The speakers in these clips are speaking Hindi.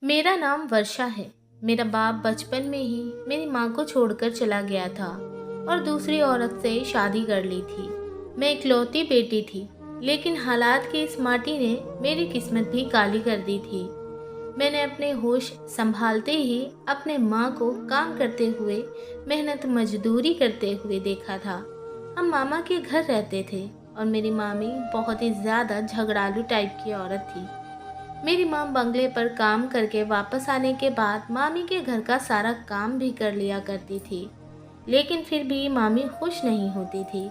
मेरा नाम वर्षा है। मेरा बाप बचपन में ही मेरी माँ को छोड़कर चला गया था और दूसरी औरत से शादी कर ली थी। मैं इकलौती बेटी थी, लेकिन हालात की इस माटी ने मेरी किस्मत भी काली कर दी थी। मैंने अपने होश संभालते ही अपने माँ को काम करते हुए, मेहनत मजदूरी करते हुए देखा था। हम मामा के घर रहते थे और मेरी मामी बहुत ही ज़्यादा झगड़ालू टाइप की औरत थी। मेरी माँ बंगले पर काम करके वापस आने के बाद मामी के घर का सारा काम भी कर लिया करती थी, लेकिन फिर भी मामी खुश नहीं होती थी।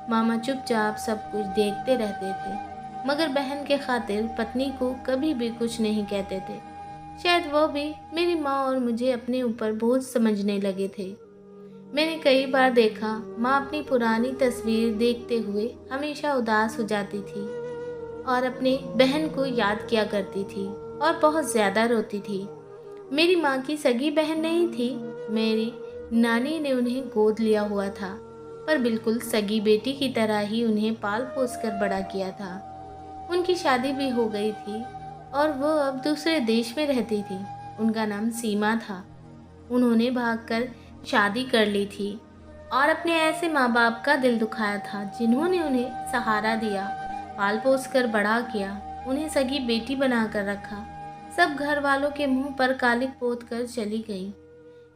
मामा चुपचाप सब कुछ देखते रहते थे, मगर बहन के खातिर पत्नी को कभी भी कुछ नहीं कहते थे। शायद वो भी मेरी माँ और मुझे अपने ऊपर बोझ समझने लगे थे। मैंने कई बार देखा, माँ अपनी पुरानी तस्वीर देखते हुए हमेशा उदास हो जाती थी और अपनी बहन को याद किया करती थी और बहुत ज़्यादा रोती थी। मेरी माँ की सगी बहन नहीं थी, मेरी नानी ने उन्हें गोद लिया हुआ था, पर बिल्कुल सगी बेटी की तरह ही उन्हें पाल पोस कर बड़ा किया था। उनकी शादी भी हो गई थी और वो अब दूसरे देश में रहती थी। उनका नाम सीमा था। उन्होंने भागकर शादी कर ली थी और अपने ऐसे माँ बाप का दिल दुखाया था जिन्होंने उन्हें सहारा दिया, पाल पोस कर बड़ा किया, उन्हें सगी बेटी बनाकर रखा। सब घर वालों के मुंह पर कालिक पोत कर चली गई।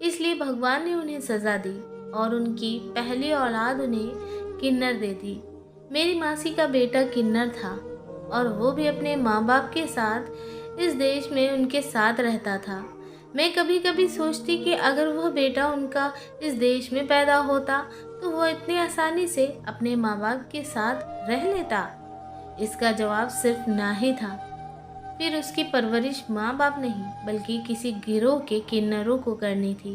इसलिए भगवान ने उन्हें सजा दी और उनकी पहली औलाद उन्हें किन्नर दे दी। मेरी मासी का बेटा किन्नर था और वो भी अपने माँ बाप के साथ इस देश में उनके साथ रहता था। मैं कभी कभी सोचती कि अगर वह बेटा उनका इस देश में पैदा होता तो वो इतनी आसानी से अपने माँ बाप के साथ रह लेता। इसका जवाब सिर्फ ना ही था। फिर उसकी परवरिश माँ बाप नहीं बल्कि किसी गिरोह के किन्नरों को करनी थी।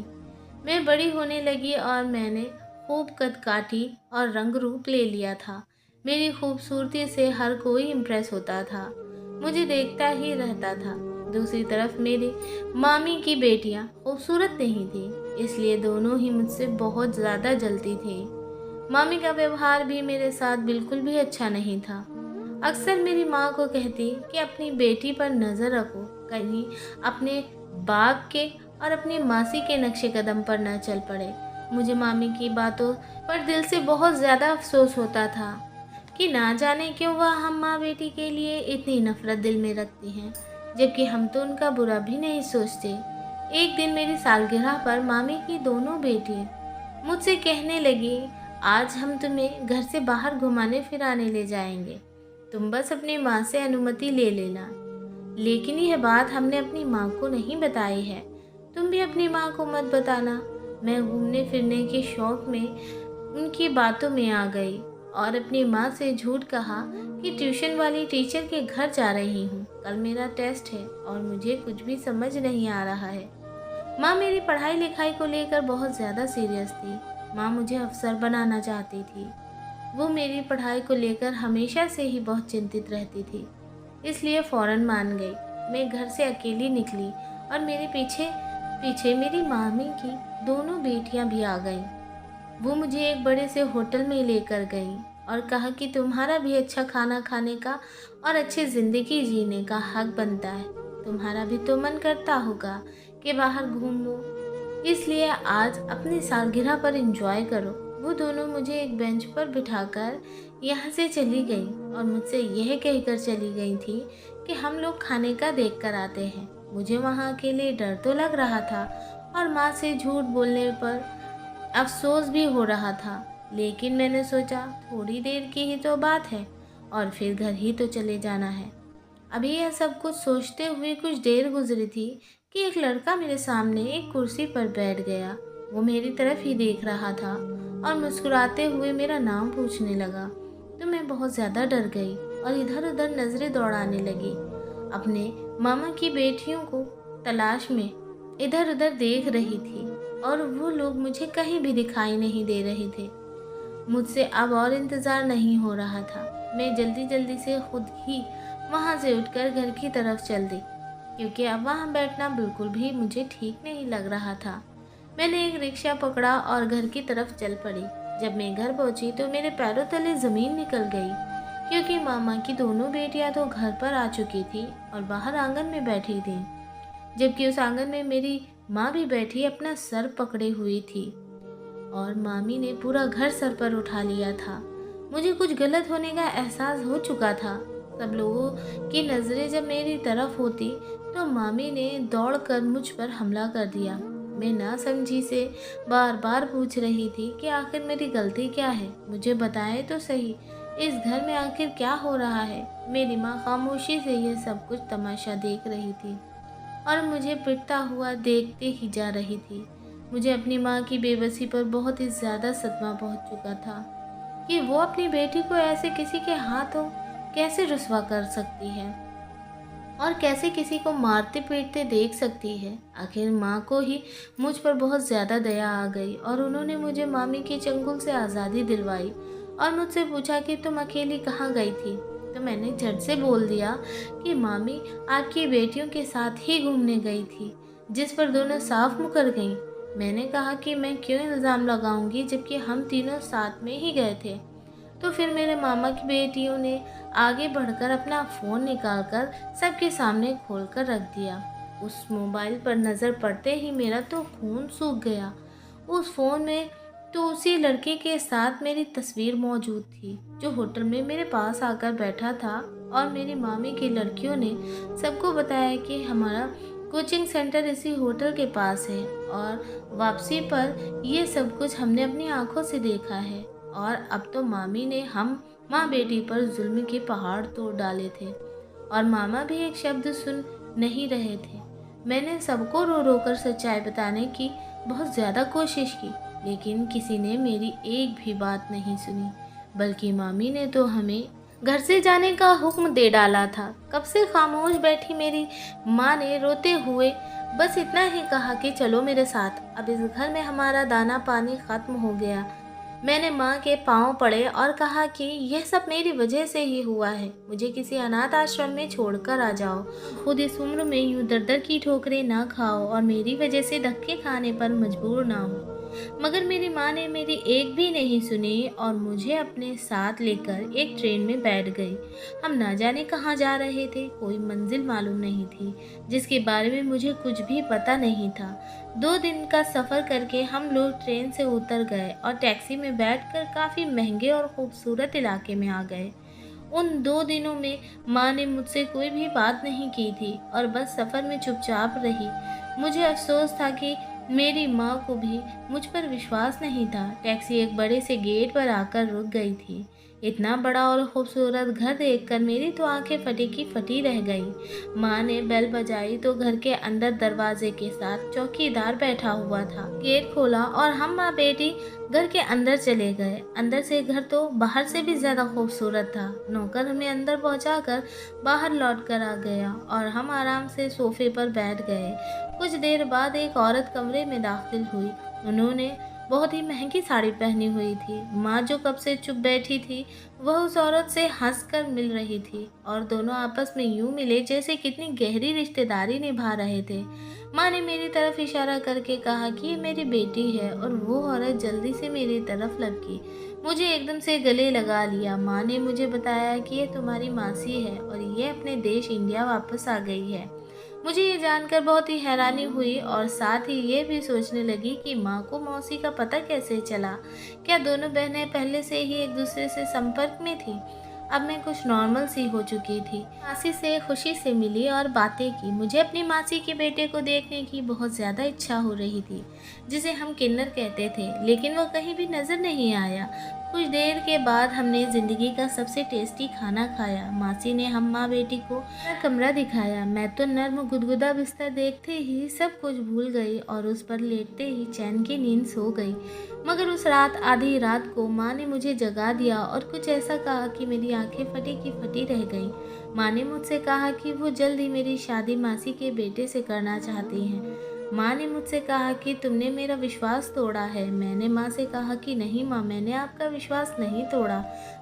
मैं बड़ी होने लगी और मैंने खूब कद काठी और रंग रूप ले लिया था। मेरी खूबसूरती से हर कोई इम्प्रेस होता था, मुझे देखता ही रहता था। दूसरी तरफ मेरी मामी की बेटियां खूबसूरत नहीं थी, इसलिए दोनों ही मुझसे बहुत ज़्यादा जलती थी। मामी का व्यवहार भी मेरे साथ बिल्कुल भी अच्छा नहीं था। अक्सर मेरी माँ को कहती कि अपनी बेटी पर नज़र रखो, कहीं अपने बाप के और अपनी मासी के नक्शे कदम पर न चल पड़े। मुझे मामी की बातों पर दिल से बहुत ज़्यादा अफसोस होता था कि ना जाने क्यों वह हम माँ बेटी के लिए इतनी नफरत दिल में रखती हैं, जबकि हम तो उनका बुरा भी नहीं सोचते। एक दिन मेरी सालगिरह पर मामी की दोनों बेटी मुझसे कहने लगी, आज हम तुम्हें घर से बाहर घुमाने फिराने ले जाएंगे, तुम बस अपनी माँ से अनुमति ले लेना। लेकिन यह बात हमने अपनी माँ को नहीं बताई है, तुम भी अपनी माँ को मत बताना। मैं घूमने फिरने के शौक में उनकी बातों में आ गई और अपनी माँ से झूठ कहा कि ट्यूशन वाली टीचर के घर जा रही हूँ, कल मेरा टेस्ट है और मुझे कुछ भी समझ नहीं आ रहा है। माँ मेरी पढ़ाई लिखाई को लेकर बहुत ज़्यादा सीरियस थी। माँ मुझे अफसर बनाना चाहती थी। वो मेरी पढ़ाई को लेकर हमेशा से ही बहुत चिंतित रहती थी, इसलिए फ़ौरन मान गई। मैं घर से अकेली निकली और मेरे पीछे पीछे मेरी मामी की दोनों बेटियां भी आ गईं। वो मुझे एक बड़े से होटल में लेकर गई और कहा कि तुम्हारा भी अच्छा खाना खाने का और अच्छी ज़िंदगी जीने का हक बनता है। तुम्हारा भी तो मन करता होगा कि बाहर घूमो, इसलिए आज अपनी सालगिरह पर एंजॉय करो। वो दोनों मुझे एक बेंच पर बिठाकर यहाँ से चली गई और मुझसे यह कहकर चली गई थी कि हम लोग खाने का देख कर आते हैं। मुझे वहाँ अकेले डर तो लग रहा था और माँ से झूठ बोलने पर अफसोस भी हो रहा था, लेकिन मैंने सोचा थोड़ी देर की ही तो बात है और फिर घर ही तो चले जाना है। अभी यह सब कुछ सोचते हुए कुछ देर गुजरी थी कि एक लड़का मेरे सामने एक कुर्सी पर बैठ गया। वो मेरी तरफ ही देख रहा था और मुस्कुराते हुए मेरा नाम पूछने लगा, तो मैं बहुत ज़्यादा डर गई और इधर उधर नज़रें दौड़ाने लगी। अपने मामा की बेटियों को तलाश में इधर उधर देख रही थी और वो लोग मुझे कहीं भी दिखाई नहीं दे रहे थे। मुझसे अब और इंतज़ार नहीं हो रहा था। मैं जल्दी जल्दी से खुद ही वहाँ से उठकर घर की तरफ चल दी, क्योंकि अब वहाँ बैठना बिल्कुल भी मुझे ठीक नहीं लग रहा था। मैंने एक रिक्शा पकड़ा और घर की तरफ चल पड़ी। जब मैं घर पहुँची तो मेरे पैरों तले ज़मीन निकल गई, क्योंकि मामा की दोनों बेटियां तो घर पर आ चुकी थी और बाहर आंगन में बैठी थीं। जबकि उस आंगन में मेरी माँ भी बैठी अपना सर पकड़े हुई थी और मामी ने पूरा घर सर पर उठा लिया था। मुझे कुछ गलत होने का एहसास हो चुका था। सब लोगों की नज़रें जब मेरी तरफ होती तो मामी ने दौड़कर मुझ पर हमला कर दिया। मैं ना समझी से बार बार पूछ रही थी कि आखिर मेरी गलती क्या है, मुझे बताएं तो सही, इस घर में आखिर क्या हो रहा है। मेरी माँ खामोशी से यह सब कुछ तमाशा देख रही थी और मुझे पिटता हुआ देखते ही जा रही थी। मुझे अपनी माँ की बेबसी पर बहुत ही ज़्यादा सदमा पहुँच चुका था कि वो अपनी बेटी को ऐसे किसी के हाथों कैसे रुसवा कर सकती है और कैसे किसी को मारते पीटते देख सकती है। आखिर माँ को ही मुझ पर बहुत ज़्यादा दया आ गई और उन्होंने मुझे मामी के चंगुल से आज़ादी दिलवाई और मुझसे पूछा कि तुम अकेली कहाँ गई थी। तो मैंने झट से बोल दिया कि मामी आपकी बेटियों के साथ ही घूमने गई थी, जिस पर दोनों साफ मुकर गईं। मैंने कहा कि मैं क्यों इल्ज़ाम लगाऊंगी जबकि हम तीनों साथ में ही गए थे। तो फिर मेरे मामा की बेटियों ने आगे बढ़कर अपना फ़ोन निकालकर सबके सामने खोलकर रख दिया। उस मोबाइल पर नज़र पड़ते ही मेरा तो खून सूख गया। उस फ़ोन में तो उसी लड़के के साथ मेरी तस्वीर मौजूद थी जो होटल में मेरे पास आकर बैठा था और मेरी मामी की लड़कियों ने सबको बताया कि हमारा कोचिंग सेंटर इसी होटल के पास है और वापसी पर ये सब कुछ हमने अपनी आंखों से देखा है। और अब तो मामी ने हम माँ बेटी पर जुल्म के पहाड़ तोड़ डाले थे और मामा भी एक शब्द सुन नहीं रहे थे। मैंने सबको रो रो कर सच्चाई बताने की बहुत ज़्यादा कोशिश की, लेकिन किसी ने मेरी एक भी बात नहीं सुनी, बल्कि मामी ने तो हमें घर से जाने का हुक्म दे डाला था। कब से खामोश बैठी मेरी माँ ने रोते हुए बस इतना ही कहा कि चलो मेरे साथ, अब इस घर में हमारा दाना पानी खत्म हो गया। मैंने माँ के पाँव पड़े और कहा कि यह सब मेरी वजह से ही हुआ है, मुझे किसी अनाथ आश्रम में छोड़कर आ जाओ। खुद इस उम्र में यूं दर दर की ठोकरें ना खाओ और मेरी वजह से धक्के खाने पर मजबूर ना हो। मगर मेरी माँ ने मेरी एक भी नहीं सुनी और मुझे अपने साथ लेकर एक ट्रेन में बैठ गई। हम ना जाने कहाँ जा रहे थे, कोई मंजिल मालूम नहीं थी जिसके बारे में मुझे कुछ भी पता नहीं था। 2 दिन का सफ़र करके हम लोग ट्रेन से उतर गए और टैक्सी में बैठकर काफ़ी महंगे और खूबसूरत इलाके में आ गए। उन 2 दिनों में माँ ने मुझसे कोई भी बात नहीं की थी और बस सफ़र में चुपचाप रही। मुझे अफसोस था कि मेरी माँ को भी मुझ पर विश्वास नहीं था। टैक्सी एक बड़े से गेट पर आकर रुक गई थी। इतना बड़ा और खूबसूरत घर देखकर मेरी तो आंखें फटी की फटी रह गई। माँ ने बेल बजाई तो घर के अंदर दरवाजे के साथ चौकीदार बैठा हुआ था। गेट खोला और हम माँ बेटी घर के अंदर चले गए। अंदर से घर तो बाहर से भी ज़्यादा खूबसूरत था। नौकर हमें अंदर पहुँचाकर बाहर लौट कर आ गया और हम आराम से सोफे पर बैठ गए। कुछ देर बाद एक औरत कमरे में दाखिल हुई। उन्होंने बहुत ही महंगी साड़ी पहनी हुई थी। माँ जो कब से चुप बैठी थी वह उस औरत से हंसकर मिल रही थी और दोनों आपस में यूं मिले जैसे कितनी गहरी रिश्तेदारी निभा रहे थे। माँ ने मेरी तरफ इशारा करके कहा कि ये मेरी बेटी है और वो औरत जल्दी से मेरी तरफ लपकी। मुझे एकदम से गले लगा लिया। माँ ने मुझे बताया कि ये तुम्हारी मासी है और ये अपने देश इंडिया वापस आ गई है। मुझे ये जानकर बहुत ही हैरानी हुई और साथ ही ये भी सोचने लगी कि माँ को मौसी का पता कैसे चला। क्या दोनों बहनें पहले से ही एक दूसरे से संपर्क में थी? अब मैं कुछ नॉर्मल सी हो चुकी थी। मासी से खुशी से मिली और बातें की। मुझे अपनी मासी के बेटे को देखने की बहुत ज़्यादा इच्छा हो रही थी, जिसे हम किन्नर कहते थे, लेकिन वो कहीं भी नज़र नहीं आया। कुछ देर के बाद हमने ज़िंदगी का सबसे टेस्टी खाना खाया। मासी ने हम माँ बेटी को अपना कमरा दिखाया। मैं तो नर्म गुदगुदा बिस्तर देखते ही सब कुछ भूल गई और उस पर लेटते ही चैन की नींद सो गई। मगर उस रात आधी रात को माँ ने मुझे जगा दिया और कुछ ऐसा कहा कि मेरी आंखें फटी की फटी रह गईं। माँ ने मुझसे कहा कि वो जल्द ही मेरी शादी मासी के बेटे से करना चाहती हैं। माँ ने मुझसे कहा कि तुमने मेरा विश्वास तोड़ा है। मैंने माँ से कहा कि नहीं माँ, मैंने आपका विश्वास नहीं तोड़ा,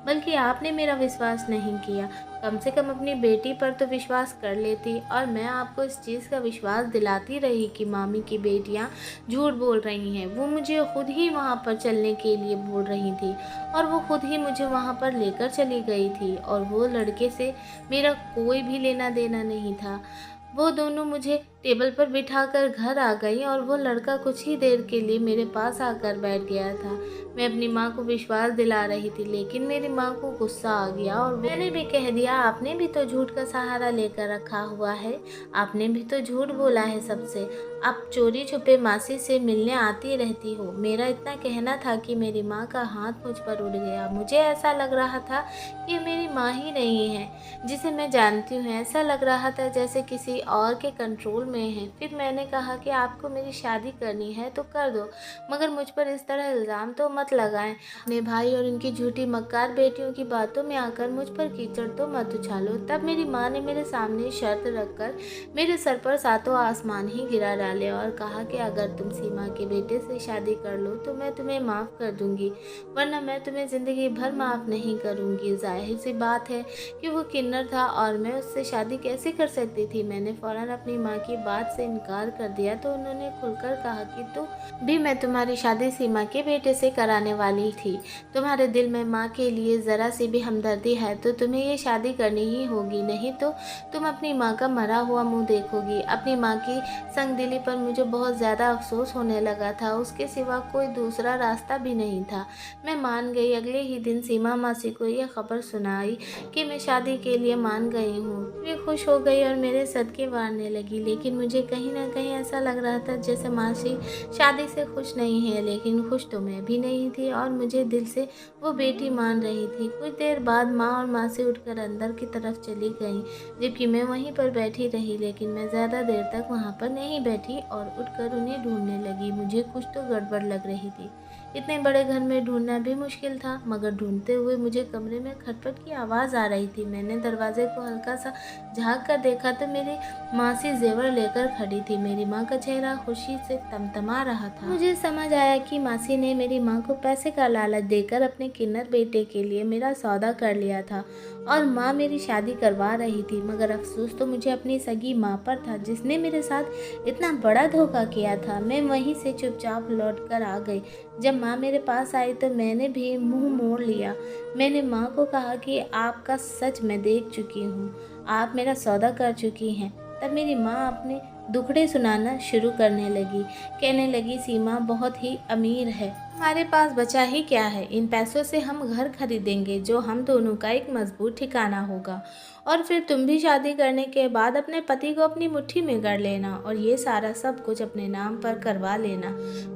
बल्कि आपने मेरा विश्वास नहीं किया। कम से कम अपनी बेटी पर तो विश्वास कर लेती। और मैं आपको इस चीज़ का विश्वास दिलाती रही कि मामी की बेटियाँ झूठ बोल रही हैं। वो मुझे खुद ही वहाँ पर चलने के लिए बोल रही थी और वो खुद ही मुझे वहाँ पर लेकर चली गई थी और वो लड़के से मेरा कोई भी लेना देना नहीं था। वो दोनों मुझे टेबल पर बिठाकर घर आ गई और वो लड़का कुछ ही देर के लिए मेरे पास आकर बैठ गया था। मैं अपनी माँ को विश्वास दिला रही थी, लेकिन मेरी माँ को गुस्सा आ गया और मैंने भी कह दिया, आपने भी तो झूठ का सहारा लेकर रखा हुआ है, आपने भी तो झूठ बोला है सबसे, आप चोरी छुपे मासी से मिलने आती रहती हो। मेरा इतना कहना था कि मेरी माँ का हाथ मुझ पर उड़ गया। मुझे ऐसा लग रहा था कि मेरी माँ ही नहीं है जिसे मैं जानती हूँ। ऐसा लग रहा था जैसे किसी और के कंट्रोल में है। फिर मैंने कहा कि आपको मेरी शादी करनी है तो कर दो, मगर मुझ पर इस तरह इल्ज़ाम तो मत लगाएं। अपने भाई और उनकी झूठी मक्कार बेटियों की बातों में आकर मुझ पर कीचड़ तो मत उछालो। तब मेरी माँ ने मेरे सामने शर्त रखकर मेरे सर पर सातों आसमान ही गिरा डाले और कहा कि अगर तुम सीमा के बेटे से शादी कर लो तो मैं तुम्हें माफ़ कर दूंगी, वरना मैं तुम्हें ज़िंदगी भर माफ़ नहीं करूंगी। जाहिर सी बात है कि वो किन्नर था और मैं उससे शादी कैसे कर सकती थी। मैंने फ़ौरन अपनी माँ की बात से इनकार कर दिया तो उन्होंने खुलकर कहा कि तो भी मैं तुम्हारी शादी सीमा के बेटे से कराने वाली थी। तुम्हारे दिल में माँ के लिए ज़रा सी भी हमदर्दी है तो तुम्हें ये शादी करनी ही होगी, नहीं तो तुम अपनी माँ का मरा हुआ मुँह देखोगी। अपनी माँ की संगदिली पर मुझे बहुत ज़्यादा अफसोस होने लगा था। उसके सिवा कोई दूसरा रास्ता भी नहीं था। मैं मान गई। अगले ही दिन सीमा मासी को यह खबर सुनाई कि मैं शादी के लिए मान गई हूँ। वे खुश हो गई और मेरे सदके वारने लगी, लेकिन मुझे कहीं ना कहीं ऐसा लग रहा था जैसे मासी शादी से खुश नहीं है। लेकिन खुश तो मैं भी नहीं थी और मुझे दिल से वो बेटी मान रही थी। कुछ देर बाद माँ और मासी उठकर अंदर की तरफ चली गईं, जबकि मैं वहीं पर बैठी रही। लेकिन मैं ज़्यादा देर तक वहाँ पर नहीं बैठी और उठकर उन्हें ढूंढने लगी। मुझे कुछ तो गड़बड़ लग रही थी। इतने बड़े घर में ढूंढना भी मुश्किल था, मगर ढूंढते हुए मुझे कमरे में खटपट की आवाज़ आ रही थी। मैंने दरवाजे को हल्का सा झाँक कर देखा तो मेरी मासी जेवर लेकर खड़ी थी। मेरी माँ का चेहरा खुशी से तमतमा रहा था। मुझे समझ आया कि मासी ने मेरी माँ को पैसे का लालच देकर अपने किन्नर बेटे के लिए मेरा सौदा कर लिया था और माँ मेरी शादी करवा रही थी। मगर अफसोस तो मुझे अपनी सगी माँ पर था जिसने मेरे साथ इतना बड़ा धोखा किया था। मैं वहीं से चुपचाप लौट कर आ गई। जब माँ मेरे पास आई तो मैंने भी मुंह मोड़ लिया। मैंने माँ को कहा कि आपका सच मैं देख चुकी हूँ, आप मेरा सौदा कर चुकी हैं। तब मेरी माँ अपने दुखड़े सुनाना शुरू करने लगी। कहने लगी, सीमा बहुत ही अमीर है, हमारे पास बचा ही क्या है। इन पैसों से हम घर खरीदेंगे जो हम दोनों का एक मजबूत ठिकाना होगा, और फिर तुम भी शादी करने के बाद अपने पति को अपनी मुट्ठी में कर लेना और ये सारा सब कुछ अपने नाम पर करवा लेना।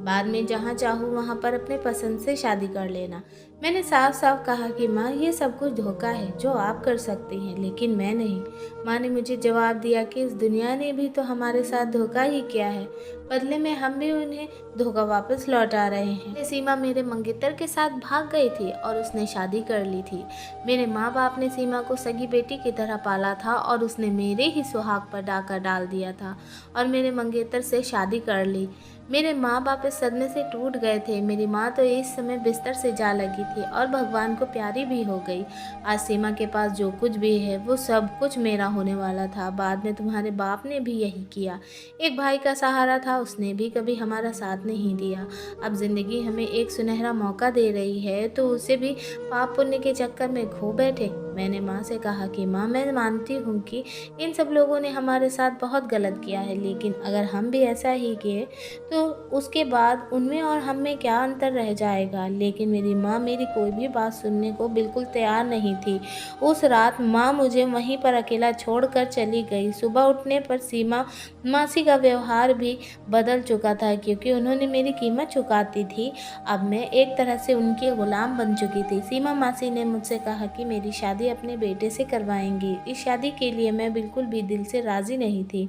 बाद में जहाँ चाहो वहाँ पर अपने पसंद से शादी कर लेना। मैंने साफ साफ कहा कि माँ, ये सब कुछ धोखा है जो आप कर सकती हैं, लेकिन मैं नहीं। माँ ने मुझे जवाब दिया कि इस दुनिया ने भी तो हमारे साथ धोखा ही किया है, बदले में हम भी उन्हें धोखा वापस लौटा रहे हैं। सीमा मेरे मंगेतर के साथ भाग गई थी और उसने शादी कर ली थी। मेरे माँ बाप ने सीमा को सगी बेटी की तरह पाला था और उसने मेरे ही सुहाग पर डाका डाल दिया था और मेरे मंगेतर से शादी कर ली। मेरे माँ बाप इस सदमे से टूट गए थे। मेरी माँ तो इस समय बिस्तर से जा लगी थी और भगवान को प्यारी भी हो गई। आज सीमा के पास जो कुछ भी है वो सब कुछ मेरा होने वाला था। बाद में तुम्हारे बाप ने भी यही किया। एक भाई का सहारा था, उसने भी कभी हमारा साथ नहीं दिया। अब जिंदगी हमें एक सुनहरा मौका दे रही है तो उसे भी पाप पुण्य के चक्कर में खो बैठे। मैंने माँ से कहा कि माँ, मैं मानती हूँ कि इन सब लोगों ने हमारे साथ बहुत गलत किया है, लेकिन अगर हम भी ऐसा ही किए तो उसके बाद उनमें और हम में क्या अंतर रह जाएगा। लेकिन मेरी माँ मेरी कोई भी बात सुनने को बिल्कुल तैयार नहीं थी। उस रात माँ मुझे वहीं पर अकेला छोड़कर चली गई। सुबह उठने पर सीमा मासी का व्यवहार भी बदल चुका था, क्योंकि उन्होंने मेरी कीमत चुकाती थी। अब मैं एक तरह से उनकी गुलाम बन चुकी थी। सीमा मासी ने मुझसे कहा कि मेरी शादी अपने बेटे से करवाएंगी। इस शादी के लिए मैं बिल्कुल भी दिल से राज़ी नहीं थी,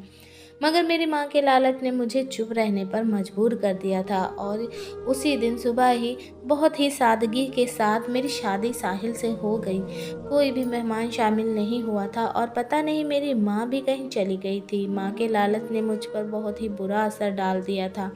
मगर मेरी माँ के लालच ने मुझे चुप रहने पर मजबूर कर दिया था और उसी दिन सुबह ही बहुत ही सादगी के साथ मेरी शादी साहिल से हो गई। कोई भी मेहमान शामिल नहीं हुआ था और पता नहीं मेरी माँ भी कहीं चली गई थी। माँ के लालच ने मुझ पर बहुत ही बुरा असर डाल दिया था।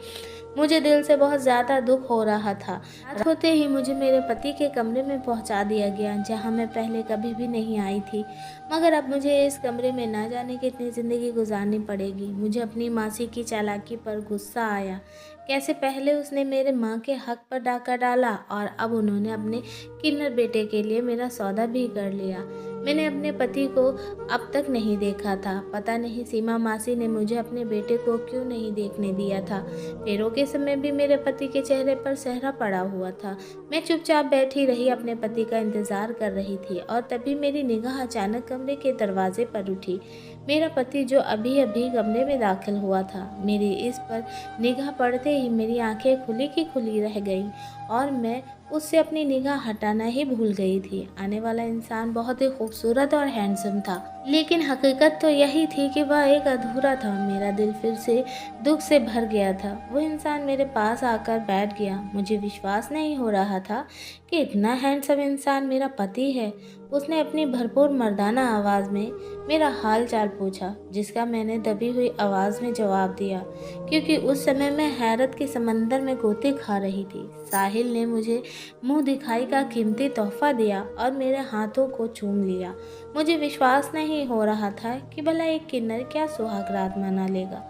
मुझे दिल से बहुत ज़्यादा दुख हो रहा था। रात होते ही मुझे मेरे पति के कमरे में पहुंचा दिया गया, जहां मैं पहले कभी भी नहीं आई थी। मगर अब मुझे इस कमरे में ना जाने कितनी ज़िंदगी गुजारनी पड़ेगी। मुझे अपनी मासी की चालाकी पर गुस्सा आया। कैसे पहले उसने मेरे माँ के हक पर डाका डाला और अब उन्होंने अपने किन्नर बेटे के लिए मेरा सौदा भी कर लिया। मैंने अपने पति को अब तक नहीं देखा था। पता नहीं सीमा मासी ने मुझे अपने बेटे को क्यों नहीं देखने दिया था। फेरों के समय भी मेरे पति के चेहरे पर सेहरा पड़ा हुआ था। मैं चुपचाप बैठी रही, अपने पति का इंतजार कर रही थी और तभी मेरी निगाह अचानक कमरे के दरवाजे पर उठी। मेरा पति जो अभी अभी कमरे में दाखिल हुआ था, मेरी इस पर निगाह पड़ते ही मेरी आंखें खुली की खुली रह गईं और मैं उससे अपनी निगाह हटाना ही भूल गई थी। आने वाला इंसान बहुत ही खूबसूरत और हैंडसम था, लेकिन हकीकत तो यही थी कि वह एक अधूरा था। मेरा दिल फिर से दुख से भर गया था। वो इंसान मेरे पास आकर बैठ गया। मुझे विश्वास नहीं हो रहा था कि इतना हैंडसम इंसान मेरा पति है। उसने अपनी भरपूर मर्दाना आवाज़ में मेरा हाल चाल पूछा, जिसका मैंने दबी हुई आवाज़ में जवाब दिया, क्योंकि उस समय मैं हैरत के समंदर में गोते खा रही थी। साहिल ने मुझे मुंह दिखाई का कीमती तोहफा दिया और मेरे हाथों को चूम लिया। मुझे विश्वास नहीं हो रहा था कि भला एक किन्नर क्या सुहाग रात मना लेगा,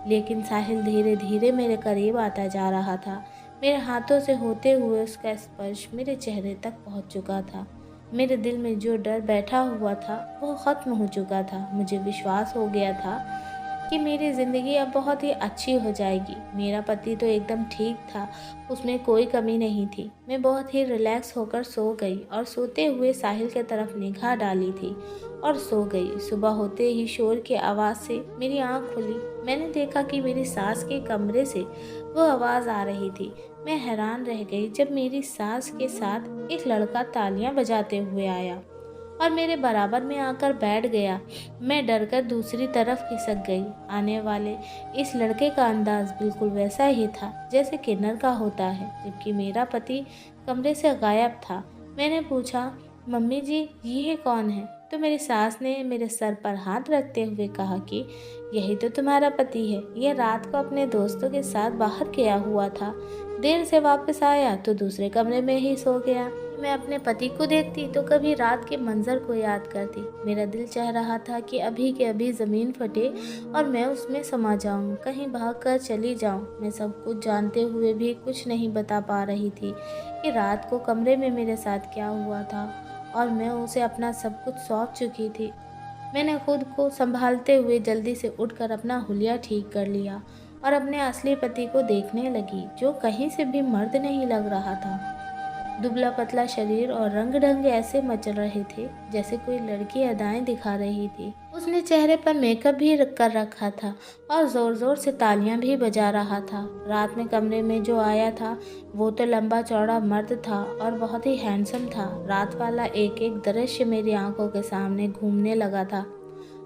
लेकिन साहिल धीरे धीरे मेरे करीब आता जा रहा था। मेरे हाथों से होते हुए उसका स्पर्श मेरे चेहरे तक पहुंच चुका था। मेरे दिल में जो डर बैठा हुआ था वो ख़त्म हो चुका था। मुझे विश्वास हो गया था कि मेरी ज़िंदगी अब बहुत ही अच्छी हो जाएगी। मेरा पति तो एकदम ठीक था, उसमें कोई कमी नहीं थी। मैं बहुत ही रिलैक्स होकर सो गई और सोते हुए साहिल के तरफ निगाह डाली थी और सो गई। सुबह होते ही शोर की आवाज़ से मेरी आँख खुली। मैंने देखा कि मेरी सास के कमरे से वो आवाज़ आ रही थी। मैं हैरान रह गई जब मेरी सास के साथ एक लड़का तालियां बजाते हुए आया और मेरे बराबर में आकर बैठ गया। मैं डरकर दूसरी तरफ खिसक गई। आने वाले इस लड़के का अंदाज बिल्कुल वैसा ही था जैसे किन्नर का होता है, जबकि मेरा पति कमरे से गायब था। मैंने पूछा, मम्मी जी ये कौन है? तो मेरी सास ने मेरे सर पर हाथ रखते हुए कहा कि यही तो तुम्हारा पति है। यह रात को अपने दोस्तों के साथ बाहर गया हुआ था, देर से वापस आया तो दूसरे कमरे में ही सो गया। मैं अपने पति को देखती तो कभी रात के मंजर को याद करती। मेरा दिल चाह रहा था कि अभी के अभी ज़मीन फटे और मैं उसमें समा जाऊं, कहीं भाग कर चली जाऊं। मैं सब कुछ जानते हुए भी कुछ नहीं बता पा रही थी कि रात को कमरे में मेरे साथ क्या हुआ था, और मैं उसे अपना सब कुछ सौंप चुकी थी। मैंने खुद को संभालते हुए जल्दी से उठकर अपना हुलिया ठीक कर लिया और अपने असली पति को देखने लगी, जो कहीं से भी मर्द नहीं लग रहा था। दुबला पतला शरीर और रंग ढंग ऐसे मचल रहे थे जैसे कोई लड़की अदाएं दिखा रही थी। उसने चेहरे पर मेकअप भी कर रखा था और जोर जोर से तालियां भी बजा रहा था। रात में कमरे में जो आया था वो तो लंबा चौड़ा मर्द था और बहुत ही हैंडसम था। रात वाला एक एक दृश्य मेरी आंखों के सामने घूमने लगा था।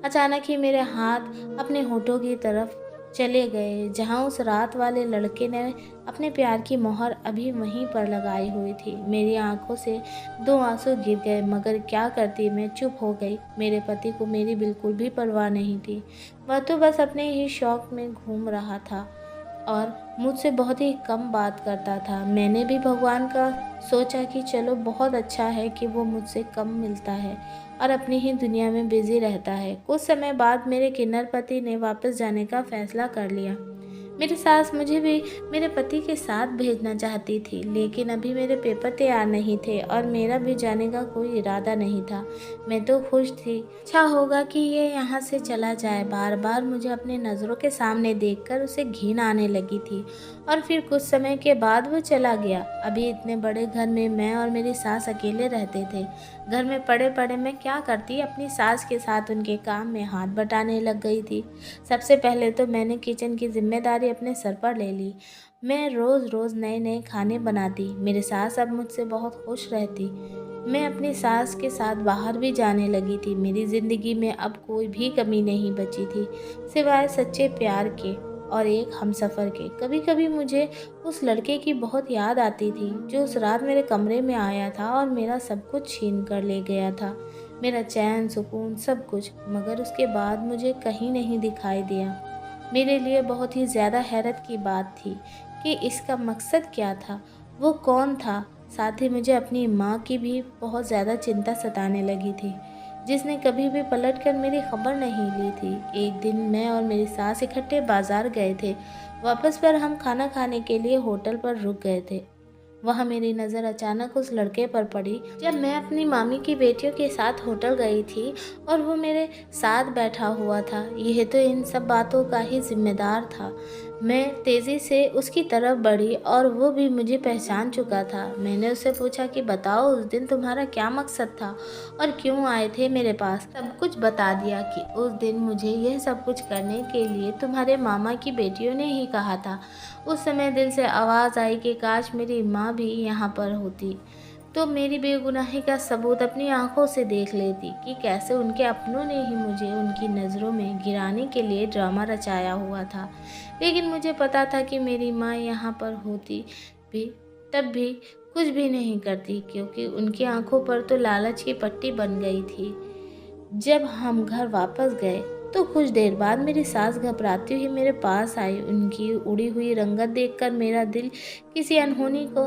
अचानक ही मेरे हाथ अपने होठों की तरफ चले गए, जहां उस रात वाले लड़के ने अपने प्यार की मोहर अभी वहीं पर लगाई हुई थी। मेरी आंखों से दो आंसू गिर गए, मगर क्या करती, मैं चुप हो गई। मेरे पति को मेरी बिल्कुल भी परवाह नहीं थी। वह तो बस अपने ही शौक में घूम रहा था और मुझसे बहुत ही कम बात करता था। मैंने भी भगवान का सोचा कि चलो बहुत अच्छा है कि वो मुझसे कम मिलता है और अपनी ही दुनिया में बिजी रहता है। कुछ समय बाद मेरे किन्नर पति ने वापस जाने का फैसला कर लिया। मेरी सास मुझे भी मेरे पति के साथ भेजना चाहती थी, लेकिन अभी मेरे पेपर तैयार नहीं थे और मेरा भी जाने का कोई इरादा नहीं था। मैं तो खुश थी। अच्छा होगा कि ये यहाँ से चला जाए। बार बार मुझे अपनी नज़रों के सामने देखकर उसे घिन आने लगी थी और फिर कुछ समय के बाद वो चला गया। अभी इतने बड़े घर में मैं और मेरी सास अकेले रहते थे। घर में पड़े पड़े मैं क्या करती, अपनी सास के साथ उनके काम में हाथ बटाने लग गई थी। सबसे पहले तो मैंने किचन की जिम्मेदारी अपने सर पर ले ली। मैं रोज़ रोज़ नए नए खाने बनाती। मेरी सास अब मुझसे बहुत खुश रहती। मैं अपनी सास के साथ बाहर भी जाने लगी थी। मेरी ज़िंदगी में अब कोई भी कमी नहीं बची थी, सिवाय सच्चे प्यार के और एक हमसफ़र के। कभी कभी मुझे उस लड़के की बहुत याद आती थी जो उस रात मेरे कमरे में आया था और मेरा सब कुछ छीन कर ले गया था, मेरा चैन, सुकून, सब कुछ। मगर उसके बाद मुझे कहीं नहीं दिखाई दिया। मेरे लिए बहुत ही ज़्यादा हैरत की बात थी कि इसका मकसद क्या था, वो कौन था। साथ ही मुझे अपनी माँ की भी बहुत ज़्यादा चिंता सताने लगी थी, जिसने कभी भी पलटकर मेरी खबर नहीं ली थी। एक दिन मैं और मेरी सास इकट्ठे बाज़ार गए थे। वापस पर हम खाना खाने के लिए होटल पर रुक गए थे। वह मेरी नज़र अचानक उस लड़के पर पड़ी जब मैं अपनी मामी की बेटियों के साथ होटल गई थी और वो मेरे साथ बैठा हुआ था। यह तो इन सब बातों का ही जिम्मेदार था। मैं तेज़ी से उसकी तरफ बढ़ी और वो भी मुझे पहचान चुका था। मैंने उससे पूछा कि बताओ, उस दिन तुम्हारा क्या मकसद था और क्यों आए थे मेरे पास। सब कुछ बता दिया कि उस दिन मुझे यह सब कुछ करने के लिए तुम्हारे मामा की बेटियों ने ही कहा था। उस समय दिल से आवाज़ आई कि काश मेरी माँ भी यहाँ पर होती, तो मेरी बेगुनाही का सबूत अपनी आंखों से देख लेती कि कैसे उनके अपनों ने ही मुझे उनकी नज़रों में गिराने के लिए ड्रामा रचाया हुआ था। लेकिन मुझे पता था कि मेरी माँ यहाँ पर होती भी तब भी कुछ भी नहीं करती, क्योंकि उनकी आंखों पर तो लालच की पट्टी बन गई थी। जब हम घर वापस गए तो कुछ देर बाद मेरी सास घबराती हुई मेरे पास आई। उनकी उड़ी हुई रंगत देखकर मेरा दिल किसी अनहोनी को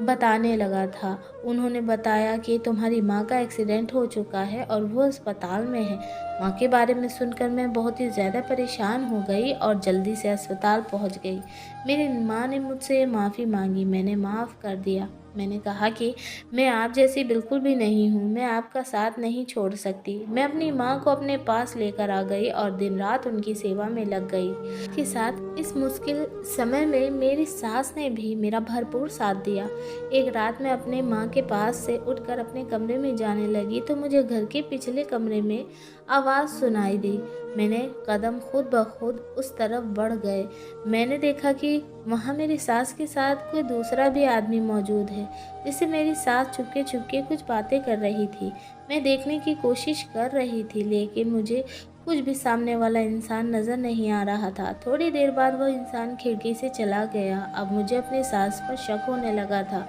बताने लगा था। उन्होंने बताया कि तुम्हारी माँ का एक्सीडेंट हो चुका है और वो अस्पताल में है। माँ के बारे में सुनकर मैं बहुत ही ज़्यादा परेशान हो गई और जल्दी से अस्पताल पहुँच गई। मेरी माँ ने मुझसे माफ़ी मांगी, मैंने माफ़ कर दिया। मैंने कहा कि मैं आप जैसी बिल्कुल भी नहीं हूँ, मैं आपका साथ नहीं छोड़ सकती। मैं अपनी माँ को अपने पास लेकर आ गई और दिन रात उनकी सेवा में लग गई। के साथ इस मुश्किल समय में मेरी सास ने भी मेरा भरपूर साथ दिया। एक रात मैं अपने माँ के पास से उठकर अपने कमरे में जाने लगी तो मुझे घर के पिछले कमरे में आवाज़ सुनाई दी। मैंने कदम खुद ब खुद उस तरफ बढ़ गए। मैंने देखा कि वहाँ मेरी सास के साथ कोई दूसरा भी आदमी मौजूद है, जिससे मेरी सास चुपके चुपके कुछ बातें कर रही थी। मैं देखने की कोशिश कर रही थी, लेकिन मुझे कुछ भी सामने वाला इंसान नज़र नहीं आ रहा था। थोड़ी देर बाद वो इंसान खिड़की से चला गया। अब मुझे अपनी सास पर शक होने लगा था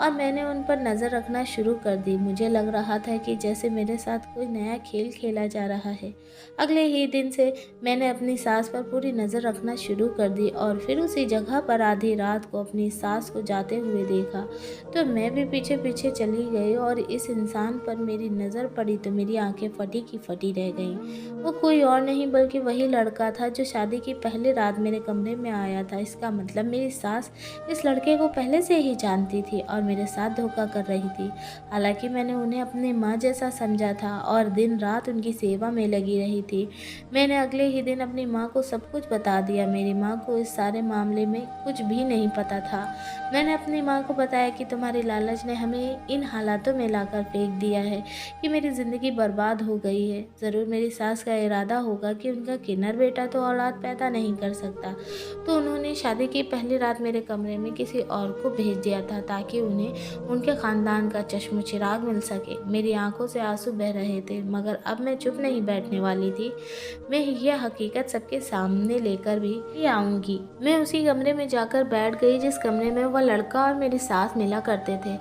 और मैंने उन पर नज़र रखना शुरू कर दी। मुझे लग रहा था कि जैसे मेरे साथ कोई नया खेल खेला जा रहा है। अगले ही दिन से मैंने अपनी सास पर पूरी नज़र रखना शुरू कर दी और फिर उसी जगह पर आधी रात को अपनी सास को जाते हुए देखा तो मैं भी पीछे पीछे चली गई और इस इंसान पर मेरी नज़र पड़ी तो मेरी आंखें फटी की फटी रह गईं। वो कोई और नहीं बल्कि वही लड़का था जो शादी की पहली रात मेरे कमरे में आया था। इसका मतलब मेरी सास इस लड़के को पहले से ही जानती थी और मेरे साथ धोखा कर रही थी। हालांकि मैंने उन्हें अपनी माँ जैसा समझा था और दिन रात उनकी सेवा में लगी रही थी। मैंने अगले ही दिन अपनी माँ को सब कुछ बता दिया। मेरी माँ को इस सारे मामले में कुछ भी नहीं पता था। मैंने अपनी माँ को बताया कि तुम्हारी लालच ने हमें इन हालातों में लाकर फेंक दिया है कि मेरी ज़िंदगी बर्बाद हो गई है। ज़रूर मेरी सास का इरादा होगा कि उनका किन्नर बेटा तो औलाद पैदा नहीं कर सकता, तो उन्होंने शादी की पहली रात मेरे कमरे में किसी और को भेज दिया था ताकि उन्हें उनके ख़ानदान का चश्म चिराग मिल सके। मेरी आंखों से आंसू बह रहे थे, मगर अब मैं चुप नहीं बैठने वाली थी। मैं यह हकीकत सबके सामने लेकर भी आऊँगी। मैं उसी कमरे में जाकर बैठ गई जिस कमरे में वह लड़का और मेरी सास मिला करते थे।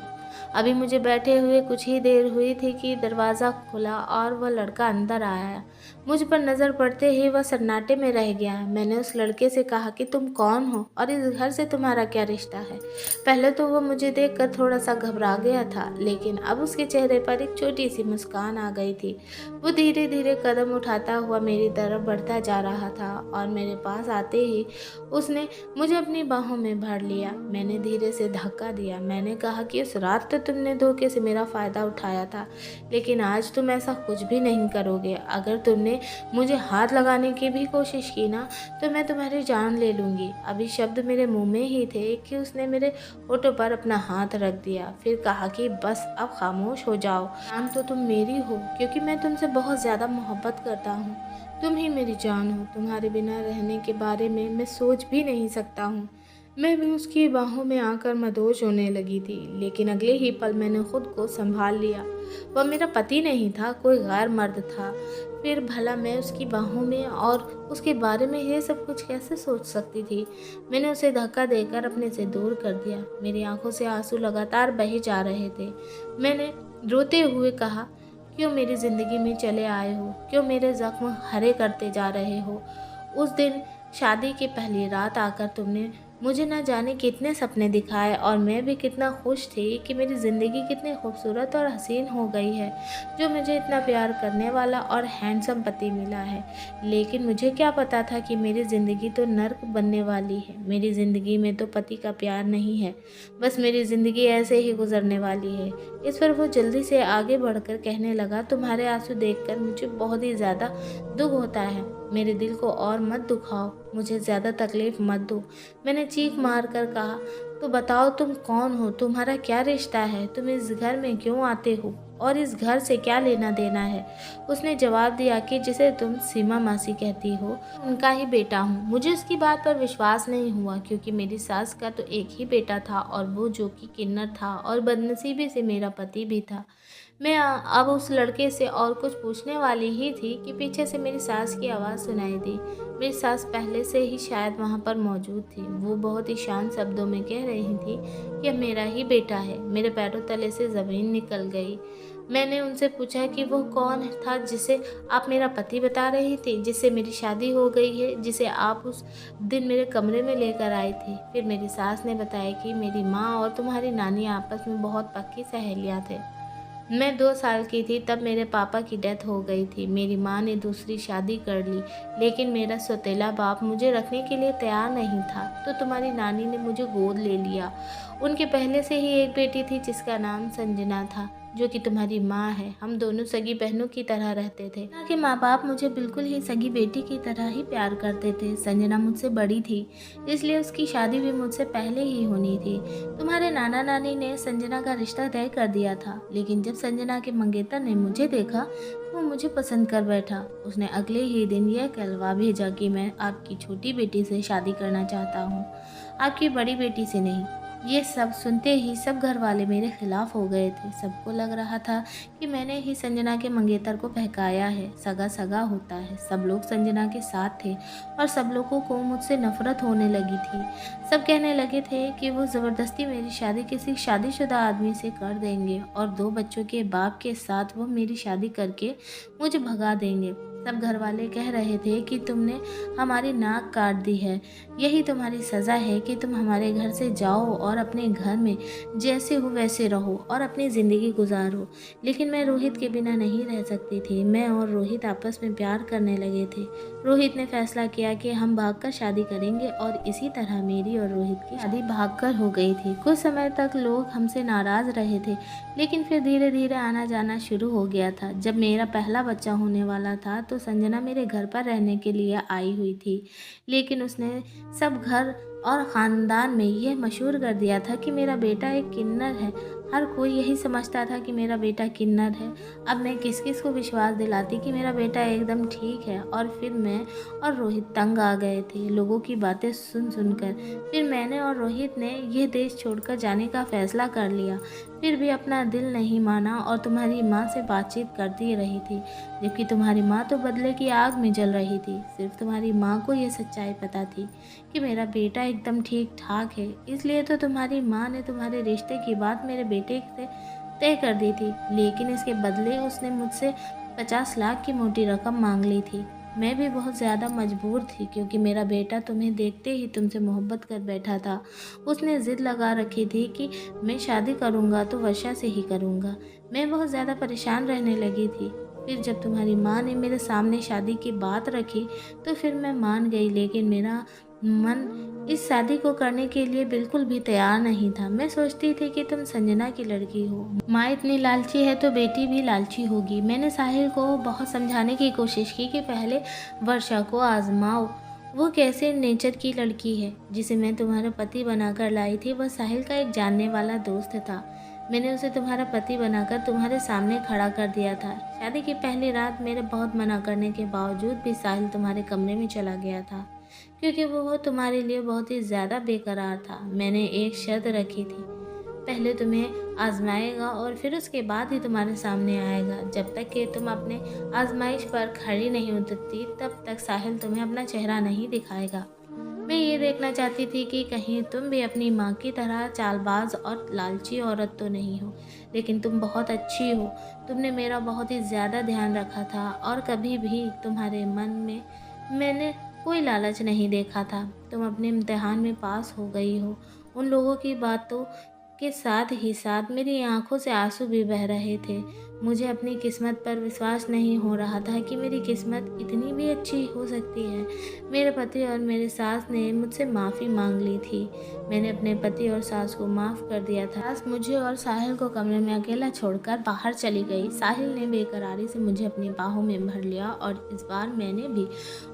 अभी मुझे बैठे हुए कुछ ही देर हुई थी कि दरवाज़ा खुला और वह लड़का अंदर आया। मुझ पर नज़र पड़ते ही वह सन्नाटे में रह गया। मैंने उस लड़के से कहा कि तुम कौन हो और इस घर से तुम्हारा क्या रिश्ता है। पहले तो वह मुझे देखकर थोड़ा सा घबरा गया था, लेकिन अब उसके चेहरे पर एक छोटी सी मुस्कान आ गई थी। वो धीरे धीरे कदम उठाता हुआ मेरी तरफ बढ़ता जा रहा था और मेरे पास आते ही उसने मुझे अपनी बाहों में भर लिया। मैंने धीरे से धक्का दिया। मैंने कहा कि उस रात तो तुमने धोखे से मेरा फ़ायदा उठाया था, लेकिन आज तुम ऐसा कुछ भी नहीं करोगे। अगर तुमने मुझे हाथ लगाने की भी कोशिश की ना, तो मैं तुम्हारी जान ले लूँगी। अभी शब्द मेरे मुंह में ही थे कि उसने मेरे होठों पर अपना हाथ रख दिया, फिर कहा कि बस अब खामोश हो जाओ। जान तो तुम मेरी हो, क्योंकि मैं तुमसे बहुत ज़्यादा मोहब्बत करता हूँ। तुम ही मेरी जान हो। तुम्हारे बिना रहने के बारे में मैं सोच भी नहीं सकता हूँ। मैं भी उसकी बाहों में आकर मदहोश होने लगी थी, लेकिन अगले ही पल मैंने खुद को संभाल लिया। वह मेरा पति नहीं था, कोई गैर मर्द था। फिर भला मैं उसकी बाहों में और उसके बारे में ये सब कुछ कैसे सोच सकती थी। मैंने उसे धक्का देकर अपने से दूर कर दिया। मेरी आंखों से आंसू लगातार बहे जा रहे थे। मैंने रोते हुए कहा, क्यों मेरी ज़िंदगी में चले आए हो? क्यों मेरे ज़ख्म हरे करते जा रहे हो? उस दिन शादी की पहली रात आकर तुमने मुझे ना जाने कितने सपने दिखाए और मैं भी कितना खुश थी कि मेरी ज़िंदगी कितनी खूबसूरत और हसीन हो गई है, जो मुझे इतना प्यार करने वाला और हैंडसम पति मिला है। लेकिन मुझे क्या पता था कि मेरी ज़िंदगी तो नर्क बनने वाली है। मेरी ज़िंदगी में तो पति का प्यार नहीं है, बस मेरी ज़िंदगी ऐसे ही गुजरने वाली है। इस पर वो जल्दी से आगे बढ़कर कहने लगा, तुम्हारे आंसू देखकर मुझे बहुत ही ज़्यादा दुख होता है। मेरे दिल को और मत दुखाओ, मुझे ज़्यादा तकलीफ़ मत दो। मैंने चीख मार कर कहा, तो बताओ तुम कौन हो, तुम्हारा क्या रिश्ता है, तुम इस घर में क्यों आते हो और इस घर से क्या लेना देना है। उसने जवाब दिया कि जिसे तुम सीमा मासी कहती हो, उनका ही बेटा हूँ। मुझे उसकी बात पर विश्वास नहीं हुआ, क्योंकि मेरी सास का तो एक ही बेटा था और वो जो कि किन्नर था और बदनसीबी से मेरा पति भी था। मैं अब उस लड़के से और कुछ पूछने वाली ही थी कि पीछे से मेरी सास की आवाज़ सुनाई दी। मेरी सास पहले से ही शायद वहाँ पर मौजूद थी। वो बहुत ही शांत शब्दों में कह रही थी कि अब मेरा ही बेटा है। मेरे पैरों तले से ज़मीन निकल गई। मैंने उनसे पूछा कि वो कौन था जिसे आप मेरा पति बता रही थी, जिससे मेरी शादी हो गई है, जिसे आप उस दिन मेरे कमरे में लेकर आई थी। फिर मेरी सास ने बताया कि मेरी माँ और तुम्हारी नानी आपस में बहुत पक्की सहेलियाँ थे। मैं 2 साल की थी तब मेरे पापा की डेथ हो गई थी। मेरी माँ ने दूसरी शादी कर ली, लेकिन मेरा सौतेला बाप मुझे रखने के लिए तैयार नहीं था, तो तुम्हारी नानी ने मुझे गोद ले लिया। उनके पहले से ही एक बेटी थी जिसका नाम संजना था, जो कि तुम्हारी माँ है। हम दोनों सगी बहनों की तरह रहते थे। कि माँ बाप मुझे बिल्कुल ही सगी बेटी की तरह ही प्यार करते थे। संजना मुझसे बड़ी थी, इसलिए उसकी शादी भी मुझसे पहले ही होनी थी। तुम्हारे नाना नानी ने संजना का रिश्ता तय कर दिया था, लेकिन जब संजना के मंगेतर ने मुझे देखा तो वो मुझे पसंद कर बैठा। उसने अगले ही दिन यह कहलवा भेजा कि मैं आपकी छोटी बेटी से शादी करना चाहता हूँ, आपकी बड़ी बेटी से नहीं। ये सब सुनते ही सब घर वाले मेरे खिलाफ हो गए थे। सबको लग रहा था कि मैंने ही संजना के मंगेतर को बहकाया है। सगा सगा होता है। सब लोग संजना के साथ थे और सब लोगों को मुझसे नफरत होने लगी थी। सब कहने लगे थे कि वो ज़बरदस्ती मेरी शादी किसी शादीशुदा आदमी से कर देंगे और 2 बच्चों के बाप के साथ वो मेरी शादी करके मुझे भगा देंगे। सब घर वाले कह रहे थे कि तुमने हमारी नाक काट दी है, यही तुम्हारी सज़ा है कि तुम हमारे घर से जाओ और अपने घर में जैसे हो वैसे रहो और अपनी ज़िंदगी गुजारो। लेकिन मैं रोहित के बिना नहीं रह सकती थी। मैं और रोहित आपस में प्यार करने लगे थे। रोहित ने फैसला किया कि हम भागकर शादी करेंगे और इसी तरह मेरी और रोहित की शादी भागकर हो गई थी। कुछ समय तक लोग हमसे नाराज़ रहे थे, लेकिन फिर धीरे धीरे आना जाना शुरू हो गया था। जब मेरा पहला बच्चा होने वाला था तो संजना मेरे घर पर रहने के लिए आई हुई थी, लेकिन उसने सब घर और ख़ानदान में यह मशहूर कर दिया था कि मेरा बेटा एक किन्नर है। हर कोई यही समझता था कि मेरा बेटा किन्नर है। अब मैं किस किस को विश्वास दिलाती कि मेरा बेटा एकदम ठीक है। और फिर मैं और रोहित तंग आ गए थे लोगों की बातें सुन सुनकर। फिर मैंने और रोहित ने यह देश छोड़कर जाने का फ़ैसला कर लिया। फिर भी अपना दिल नहीं माना और तुम्हारी माँ से बातचीत करती रही थी, जबकि तुम्हारी माँ तो बदले की आग में जल रही थी। सिर्फ तुम्हारी माँ को ये सच्चाई पता थी कि मेरा बेटा एकदम ठीक ठाक है। इसलिए तो तुम्हारी माँ ने तुम्हारे रिश्ते की बात मेरे बेटे से तय कर दी थी, लेकिन इसके बदले उसने मुझसे 50 लाख की मोटी रकम मांग ली थी। मैं भी बहुत ज़्यादा मजबूर थी, क्योंकि मेरा बेटा तुम्हें देखते ही तुमसे मोहब्बत कर बैठा था। उसने ज़िद लगा रखी थी कि मैं शादी करूँगा तो वर्षा से ही करूँगा। मैं बहुत ज़्यादा परेशान रहने लगी थी। फिर जब तुम्हारी माँ ने मेरे सामने शादी की बात रखी तो फिर मैं मान गई, लेकिन मेरा मन इस शादी को करने के लिए बिल्कुल भी तैयार नहीं था। मैं सोचती थी कि तुम संजना की लड़की हो, माँ इतनी लालची है तो बेटी भी लालची होगी। मैंने साहिल को बहुत समझाने की कोशिश की कि पहले वर्षा को आजमाओ, वो कैसे नेचर की लड़की है। जिसे मैं तुम्हारा पति बनाकर लाई थी वह साहिल का एक जानने वाला दोस्त था। मैंने उसे तुम्हारा पति बनाकर तुम्हारे सामने खड़ा कर दिया था। शादी की पहली रात मेरे बहुत मना करने के बावजूद भी साहिल तुम्हारे कमरे में चला गया था, क्योंकि वो तुम्हारे लिए बहुत ही ज़्यादा बेकरार था। मैंने एक शर्त रखी थी, पहले तुम्हें आजमाएगा और फिर उसके बाद ही तुम्हारे सामने आएगा। जब तक कि तुम अपने आजमाइश पर खड़ी नहीं उतरती तब तक साहिल तुम्हें अपना चेहरा नहीं दिखाएगा। मैं ये देखना चाहती थी कि कहीं तुम भी अपनी माँ की तरह चालबाज और लालची औरत तो नहीं हो। लेकिन तुम बहुत अच्छी हो। तुमने मेरा बहुत ही ज़्यादा ध्यान रखा था और कभी भी तुम्हारे मन में मैंने कोई लालच नहीं देखा था। तुम अपने इम्तिहान में पास हो गई हो। उन लोगों की बातों के साथ ही साथ मेरी आंखों से आंसू भी बह रहे थे। मुझे अपनी किस्मत पर विश्वास नहीं हो रहा था कि मेरी किस्मत इतनी भी अच्छी हो सकती है। मेरे पति और मेरे सास ने मुझसे माफ़ी मांग ली थी। मैंने अपने पति और सास को माफ़ कर दिया था। सास मुझे और साहिल को कमरे में अकेला छोड़कर बाहर चली गई। साहिल ने बेकरारी से मुझे अपनी बाहों में भर लिया और इस बार मैंने भी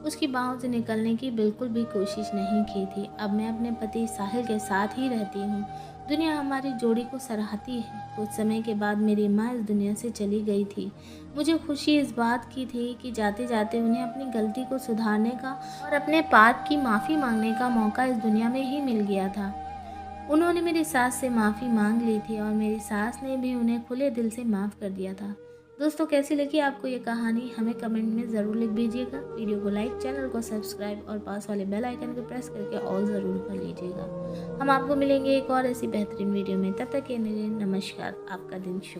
उसकी बाहों से निकलने की बिल्कुल भी कोशिश नहीं की थी। अब मैं अपने पति साहिल के साथ ही रहती हूँ। दुनिया हमारी जोड़ी को सराहती है। कुछ समय के बाद मेरी माँ इस दुनिया से चली गई थी। मुझे खुशी इस बात की थी कि जाते जाते उन्हें अपनी गलती को सुधारने का और अपने पाप की माफ़ी मांगने का मौका इस दुनिया में ही मिल गया था। उन्होंने मेरी सास से माफ़ी मांग ली थी और मेरी सास ने भी उन्हें खुले दिल से माफ़ कर दिया था। दोस्तों, कैसी लगी आपको ये कहानी हमें कमेंट में ज़रूर लिख दीजिएगा। वीडियो को लाइक, चैनल को सब्सक्राइब और पास वाले बेल आइकन को प्रेस करके ऑल ज़रूर कर लीजिएगा। हम आपको मिलेंगे एक और ऐसी बेहतरीन वीडियो में। तब तक के लिए नमस्कार। आपका दिन शुभ।